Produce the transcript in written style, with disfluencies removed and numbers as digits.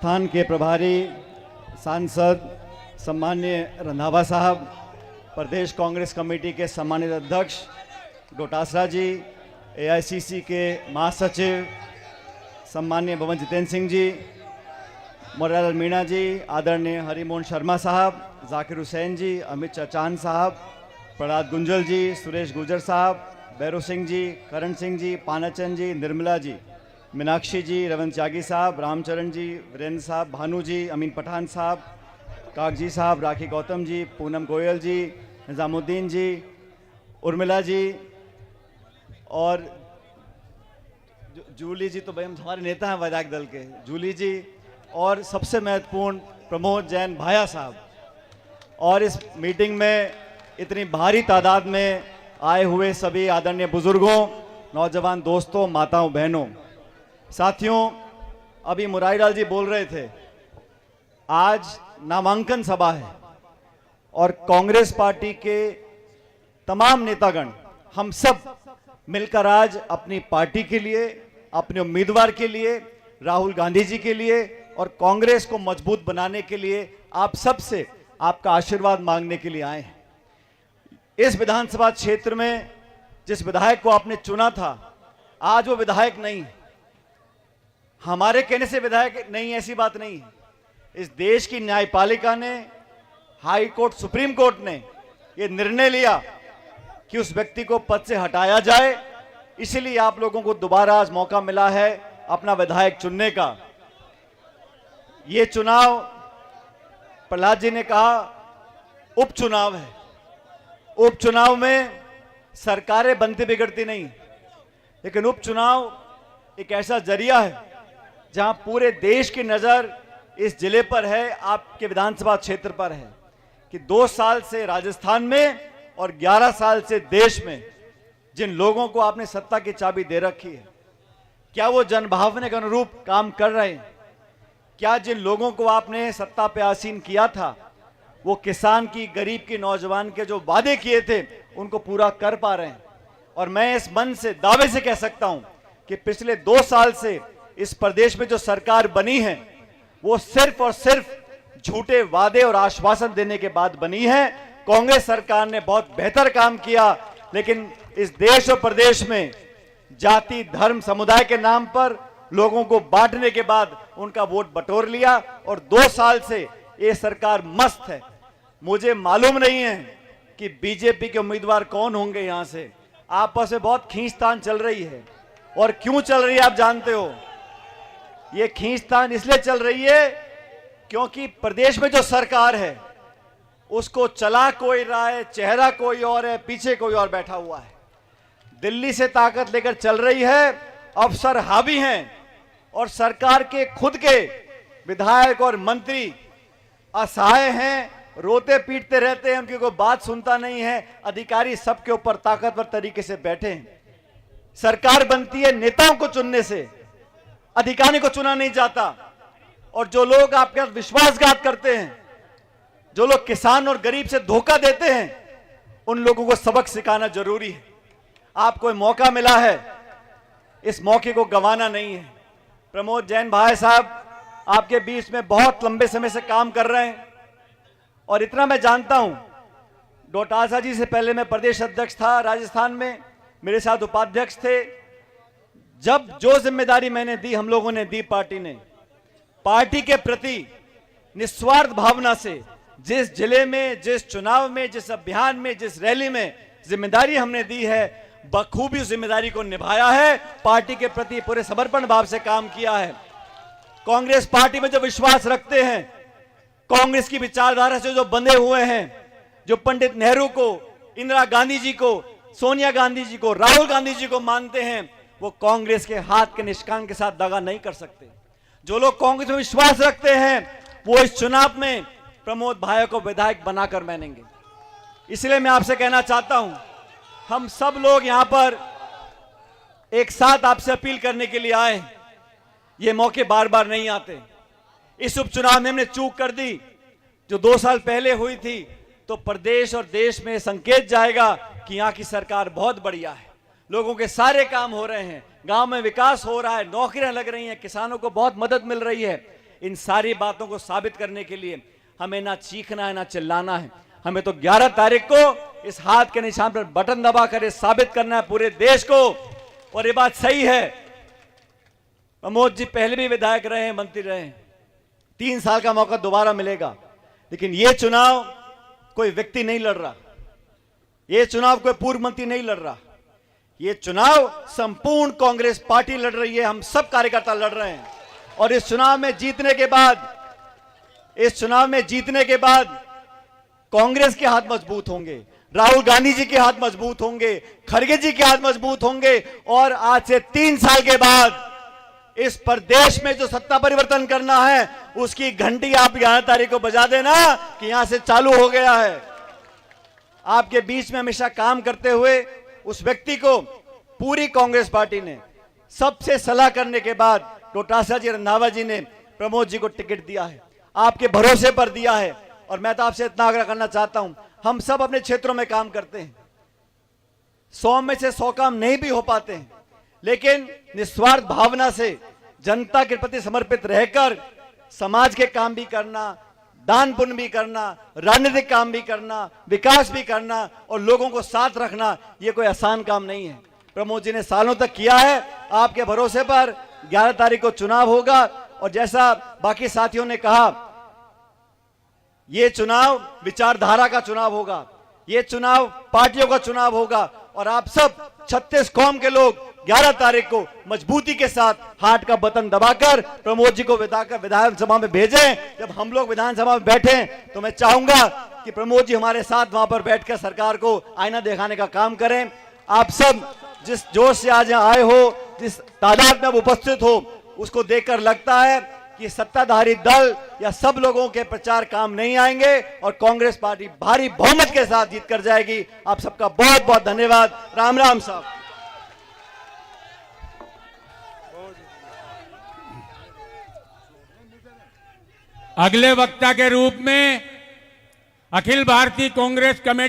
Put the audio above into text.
स्थान के प्रभारी सांसद सम्मान्य रंधावा साहब, प्रदेश कांग्रेस कमेटी के सम्मानित अध्यक्ष डोटासरा जी, एआईसीसी के महासचिव सम्मान्य भवन जितेंद्र सिंह जी, मोरालाल मीणा जी, आदरणीय हरिमोहन शर्मा साहब, जाकिर हुसैन जी, अमित चचान साहब, प्रहलाद गुंजल जी, सुरेश गुर्जर साहब, बैरू सिंह जी, करण सिंह जी, पानाचंद जी, निर्मला जी, मीनाक्षी जी, रविंद्र त्यागी साहब, रामचरण जी, वीरेंद्र साहब, भानु जी, अमीन पठान साहब, कागजी साहब, राखी गौतम जी, पूनम गोयल जी, निजामुद्दीन जी, उर्मिला जी और जूली जी, तो भाई हम हमारे नेता हैं विधायक दल के, जूली जी, और सबसे महत्वपूर्ण प्रमोद जैन भाया साहब। और इस मीटिंग में इतनी भारी तादाद में आए हुए सभी आदरणीय बुजुर्गों, नौजवान दोस्तों, माताओं, बहनों, साथियों, अभी मुरारीलाल जी बोल रहे थे, आज नामांकन सभा है और कांग्रेस पार्टी के तमाम नेतागण हम सब मिलकर आज अपनी पार्टी के लिए, अपने उम्मीदवार के लिए, राहुल गांधी जी के लिए और कांग्रेस को मजबूत बनाने के लिए आप सबसे आपका आशीर्वाद मांगने के लिए आए हैं। इस विधानसभा क्षेत्र में जिस विधायक को आपने चुना था, आज वो विधायक नहीं है। हमारे कहने से विधायक नहीं, ऐसी बात नहीं है। इस देश की न्यायपालिका ने, हाई कोर्ट, सुप्रीम कोर्ट ने ये निर्णय लिया कि उस व्यक्ति को पद से हटाया जाए, इसीलिए आप लोगों को दोबारा आज मौका मिला है अपना विधायक चुनने का। ये चुनाव, प्रहलाद जी ने कहा, उपचुनाव है। उपचुनाव में सरकारें बनती बिगड़ती नहीं, लेकिन उपचुनाव एक ऐसा जरिया है जहां पूरे देश की नजर इस जिले पर है, आपके विधानसभा क्षेत्र पर है कि 2 साल से राजस्थान में और 11 साल से देश में जिन लोगों को आपने सत्ता की चाबी दे रखी है, क्या वो जनभावना के अनुरूप काम कर रहे हैं? क्या जिन लोगों को आपने सत्ता पे आसीन किया था, वो किसान की, गरीब की, नौजवान के जो वादे किए थे उनको पूरा कर पा रहे हैं? और मैं इस मन से दावे से कह सकता हूं कि पिछले 2 साल से इस प्रदेश में जो सरकार बनी है वो सिर्फ और सिर्फ झूठे वादे और आश्वासन देने के बाद बनी है। कांग्रेस सरकार ने बहुत बेहतर काम किया, लेकिन इस देश और प्रदेश में जाति, धर्म, समुदाय के नाम पर लोगों को बांटने के बाद उनका वोट बटोर लिया और 2 साल से ये सरकार मस्त है। मुझे मालूम नहीं है कि बीजेपी के उम्मीदवार कौन होंगे। यहां से आपस में बहुत खींचतान चल रही है, और क्यों चल रही है आप जानते हो। ये खींचतान इसलिए चल रही है क्योंकि प्रदेश में जो सरकार है उसको चला कोई रहा है, चेहरा कोई और है, पीछे कोई और बैठा हुआ है। दिल्ली से ताकत लेकर चल रही है, अफसर हावी हैं और सरकार के खुद के विधायक और मंत्री असहाय हैं, रोते पीटते रहते हैं, उनकी कोई बात सुनता नहीं है। अधिकारी सबके ऊपर ताकतवर तरीके से बैठे हैं। सरकार बनती है नेताओं को चुनने से, अधिकारी को चुना नहीं जाता। और जो लोग आपके साथ विश्वासघात करते हैं, जो लोग किसान और गरीब से धोखा देते हैं, उन लोगों को सबक सिखाना जरूरी है। आपको मौका मिला है, इस मौके को गंवाना नहीं है। प्रमोद जैन भाई साहब आपके बीच में बहुत लंबे समय से काम कर रहे हैं, और इतना मैं जानता हूं, डोटासरा जी से पहले मैं प्रदेश अध्यक्ष था राजस्थान में, मेरे साथ उपाध्यक्ष थे। जब जो जिम्मेदारी मैंने दी, हम लोगों ने दी, पार्टी ने, पार्टी के प्रति निस्वार्थ भावना से जिस जिले में, जिस चुनाव में, जिस अभियान में, जिस रैली में जिम्मेदारी हमने दी है, बखूबी उस जिम्मेदारी को निभाया है। पार्टी के प्रति पूरे समर्पण भाव से काम किया है। कांग्रेस पार्टी में जो विश्वास रखते हैं, कांग्रेस की विचारधारा से जो बंधे हुए हैं, जो पंडित नेहरू को, इंदिरा गांधी जी को, सोनिया गांधी जी को, राहुल गांधी जी को मानते हैं, वो कांग्रेस के हाथ के निशान के साथ दगा नहीं कर सकते। जो लोग कांग्रेस में विश्वास रखते हैं, वो इस चुनाव में प्रमोद भाई को विधायक बनाकर मानेंगे। इसलिए मैं आपसे कहना चाहता हूं, हम सब लोग यहां पर एक साथ आपसे अपील करने के लिए आए। ये मौके बार बार नहीं आते। इस उपचुनाव में हमने चूक कर दी जो 2 साल पहले हुई थी, तो प्रदेश और देश में संकेत जाएगा कि यहां की सरकार बहुत बढ़िया है, लोगों के सारे काम हो रहे हैं, गांव में विकास हो रहा है, नौकरियां लग रही हैं, किसानों को बहुत मदद मिल रही है। इन सारी बातों को साबित करने के लिए हमें ना चीखना है ना चिल्लाना है, हमें तो 11 तारीख को इस हाथ के निशान पर बटन दबाकर ये साबित करना है पूरे देश को। और ये बात सही है, प्रमोद जी पहले भी विधायक रहे हैं, मंत्री रहे हैं, 3 साल का मौका दोबारा मिलेगा, लेकिन ये चुनाव कोई व्यक्ति नहीं लड़ रहा, ये चुनाव कोई पूर्व मंत्री नहीं लड़ रहा, ये चुनाव संपूर्ण कांग्रेस पार्टी लड़ रही है, हम सब कार्यकर्ता लड़ रहे हैं। और इस चुनाव में जीतने के बाद कांग्रेस के हाथ मजबूत होंगे, राहुल गांधी जी के हाथ मजबूत होंगे, खड़गे जी के हाथ मजबूत होंगे, और आज से 3 साल के बाद इस प्रदेश में जो सत्ता परिवर्तन करना है उसकी घंटी आप 11 तारीख को बजा देना कि यहां से चालू हो गया है। आपके बीच में हमेशा काम करते हुए उस व्यक्ति को पूरी कांग्रेस पार्टी ने सबसे सलाह करने के बाद डोटासरा जी, रंधावा जी ने प्रमोद जी को टिकट दिया है, आपके भरोसे पर दिया है। और मैं तो आपसे इतना आग्रह करना चाहता हूं, हम सब अपने क्षेत्रों में काम करते हैं, 100 में से 100 काम नहीं भी हो पाते हैं, लेकिन निस्वार्थ भावना से जनता के प्रति समर्पित रहकर समाज के काम भी करना, दान पुण्य भी करना, राजनीतिक काम भी करना, विकास भी करना और लोगों को साथ रखना, यह कोई आसान काम नहीं है। प्रमोद जी ने सालों तक किया है, आपके भरोसे पर 11 तारीख को चुनाव होगा। और जैसा बाकी साथियों ने कहा, यह चुनाव विचारधारा का चुनाव होगा, यह चुनाव पार्टियों का चुनाव होगा, और आप सब 36 कौम के लोग 11 तारीख को मजबूती के साथ हार्ट का बटन दबाकर प्रमोद जी को विधानसभा में भेजें। जब हम लोग विधानसभा में बैठे तो मैं चाहूंगा कि प्रमोद जी हमारे साथ वहां पर बैठकर सरकार को आईना दिखाने का काम करें। आप सब जिस जोश से आज यहाँ आए हो, जिस तादाद में आप उपस्थित हो, उसको देखकर लगता है कि सत्ताधारी दल या सब लोगों के प्रचार काम नहीं आएंगे और कांग्रेस पार्टी भारी बहुमत के साथ जीत कर जाएगी। आप सबका बहुत बहुत धन्यवाद। राम राम साहब। अगले वक्ता के रूप में अखिल भारतीय कांग्रेस कमेटी